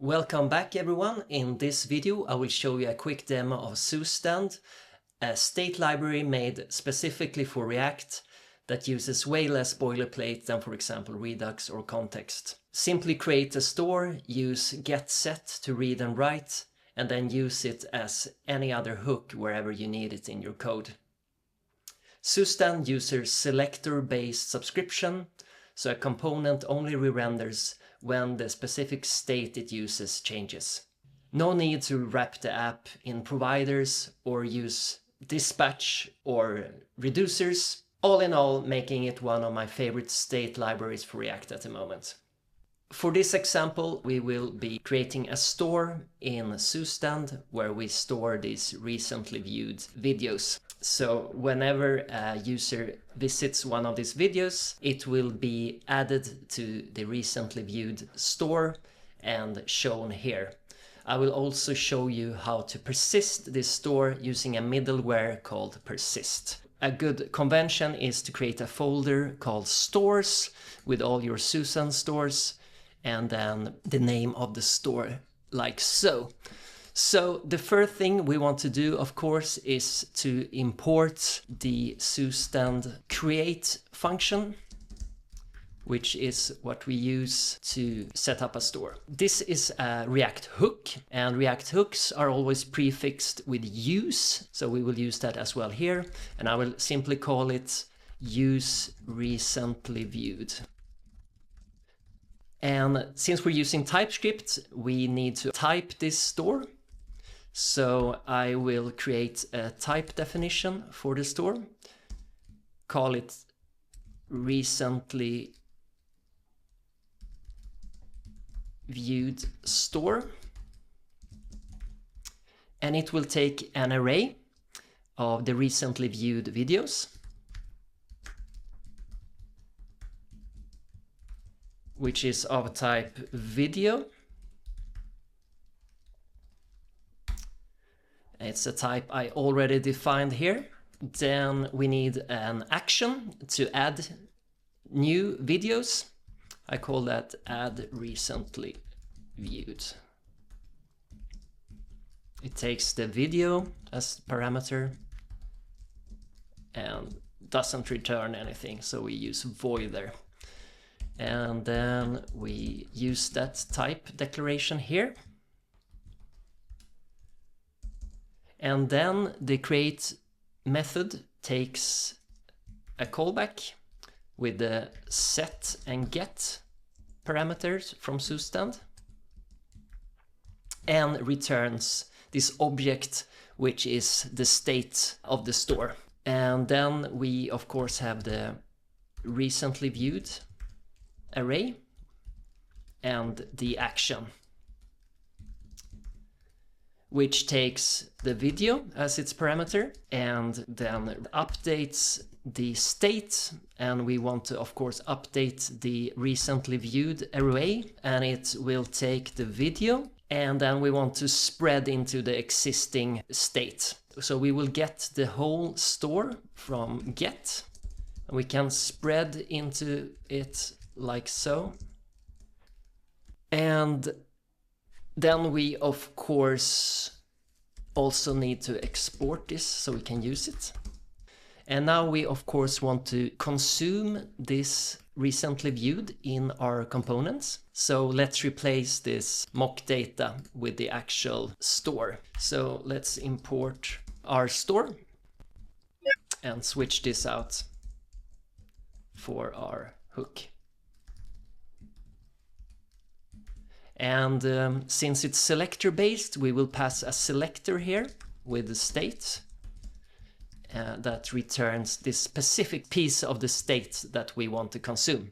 Welcome back everyone. In this video I will show you a quick demo of Zustand, a state library made specifically for React that uses way less boilerplate than, for example, Redux or context. Simply create a store, use getSet to read and write, and then use it as any other hook wherever you need it in your code. Zustand uses selector-based subscription, so a component only re-renders when the specific state it uses changes. No need to wrap the app in providers or use dispatch or reducers. All in all, making it one of my favorite state libraries for React at the moment. For this example, we will be creating a store in Zustand where we store these recently viewed videos. So whenever a user visits one of these videos, it will be added to the recently viewed store and shown here. I will also show you how to persist this store using a middleware called Persist. A good convention is to create a folder called stores with all your Zustand stores and then the name of the store like so. So the first thing we want to do, of course, is to import the Zustand create function, which is what we use to set up a store. This is a React hook, and React hooks are always prefixed with use, so we will use that as well here, and I will simply call it use recently viewed. And since we're using TypeScript, we need to type this store. So I will create a type definition for the store, call it recently viewed store, and it will take an array of the recently viewed videos, which is of type video. It's a type I already defined here. Then we need an action to add new videos. I call that add recently viewed. It takes the video as parameter and doesn't return anything, so we use void there. And then we use that type declaration here. And then the create method takes a callback with the set and get parameters from Zustand and returns this object, which is the state of the store. And then we, of course, have the recently viewed array and the action, which takes the video as its parameter and then updates the state. And we want to, of course, update the recently viewed array, and it will take the video, and then we want to spread into the existing state. So we will get the whole store from get, and we can spread into it like so. And then we, of course, also need to export this so we can use it. And now we, of course, want to consume this recently viewed in our components. So let's replace this mock data with the actual store. So let's import our store and switch this out for our hook. And since it's selector based, we will pass a selector here with the state that returns this specific piece of the state that we want to consume,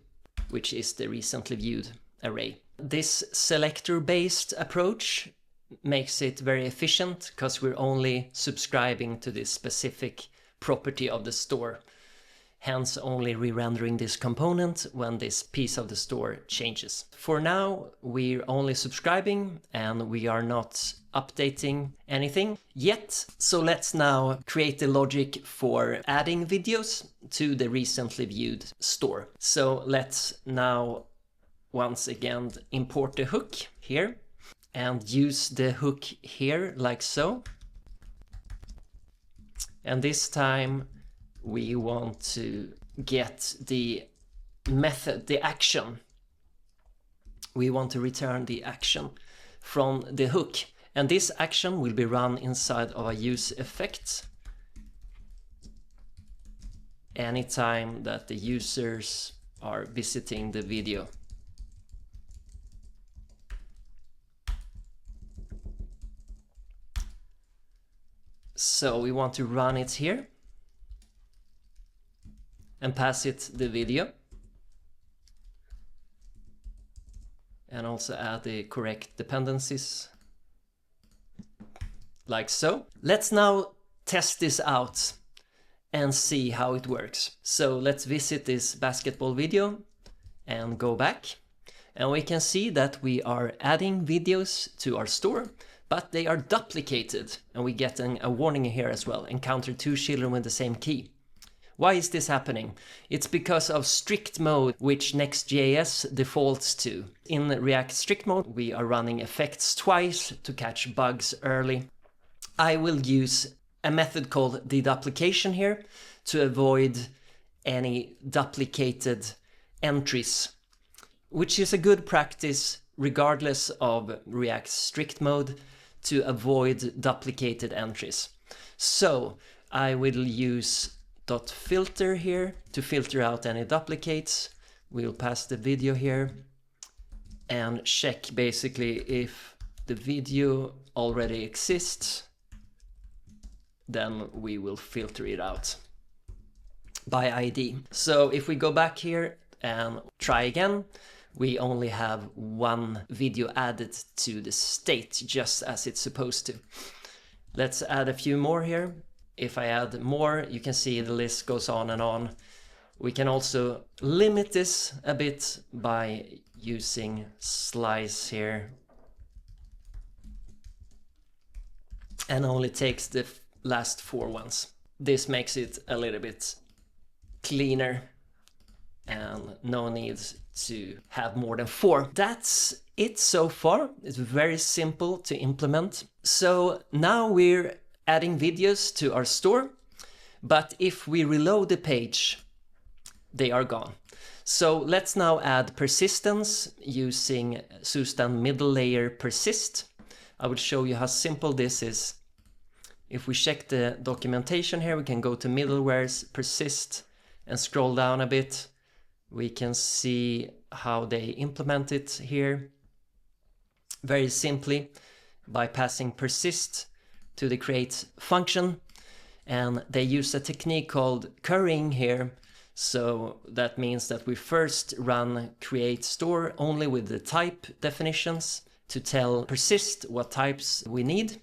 which is the recently viewed array. This selector based approach makes it very efficient because we're only subscribing to this specific property of the store, hence only re-rendering this component when this piece of the store changes. For now, we're only subscribing and we are not updating anything yet. So let's now create the logic for adding videos to the recently viewed store. So let's now once again import the hook here. and use the hook here like so. And this time we want to get the method, the action. We want to return the action from the hook. And this action will be run inside of a use effect anytime that the users are visiting the video. So we want to run it here and pass it the video, and also add the correct dependencies like so. Let's now test this out and see how it works. So let's visit this basketball video and go back, and we can see that we are adding videos to our store, but they are duplicated, and we get a warning here as well: encounter 2 children with the same key. Why is this happening? It's because of strict mode, which Next.js defaults to. In React strict mode, we are running effects twice to catch bugs early. I will use a method called deduplication here to avoid any duplicated entries, which is a good practice regardless of React strict mode to avoid duplicated entries. So I will use .filter here to filter out any duplicates. We'll pass the video here and check basically if the video already exists, then we will filter it out by ID. So if we go back here and try again, we only have one video added to the state, just as it's supposed to. Let's add a few more here. If I add more, you can see the list goes on and on. We can also limit this a bit by using slice here, and only takes the last 4 ones. This makes it a little bit cleaner and no need to have more than 4. That's it so far. It's very simple to implement. So now we're adding videos to our store, but if we reload the page, they are gone. So let's now add persistence using Zustand middle layer persist. I will show you how simple this is. If we check the documentation here, we can go to middleware's persist and scroll down a bit. We can see how they implement it here. Very simply by passing persist to the create function, and they use a technique called currying here. So that means that we first run create store only with the type definitions to tell persist what types we need,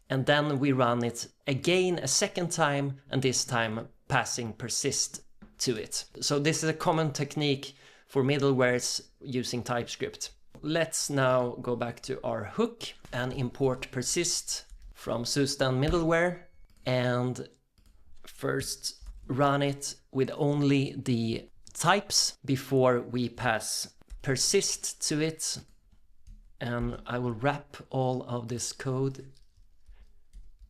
and then we run it again a second time, and this time passing persist to it. So this is a common technique for middlewares using TypeScript. Let's now go back to our hook and import persist from Zustand middleware, and first run it with only the types before we pass persist to it. And I will wrap all of this code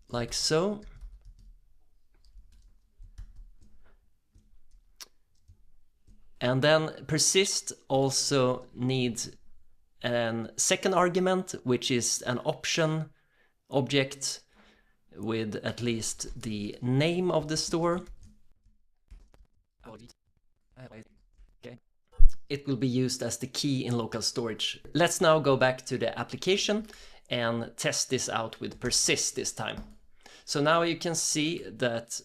like so. And then persist also needs a second argument, which is an option object with at least the name of the store. Okay. It will be used as the key in local storage. Let's now go back to the application and test this out with persist this time. So now you can see that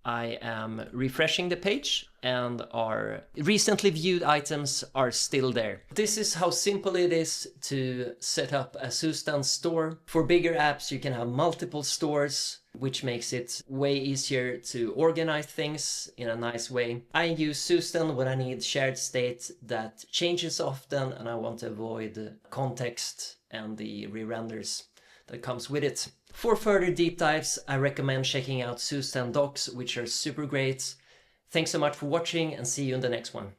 I am refreshing the page and our recently viewed items are still there. This is how simple it is to set up a Zustand store. For bigger apps, you can have multiple stores, which makes it way easier to organize things in a nice way. I use Zustand when I need shared state that changes often and I want to avoid context and the re-renders that comes with it. For further deep dives, I recommend checking out Zustand docs, which are super great. Thanks so much for watching and see you in the next one.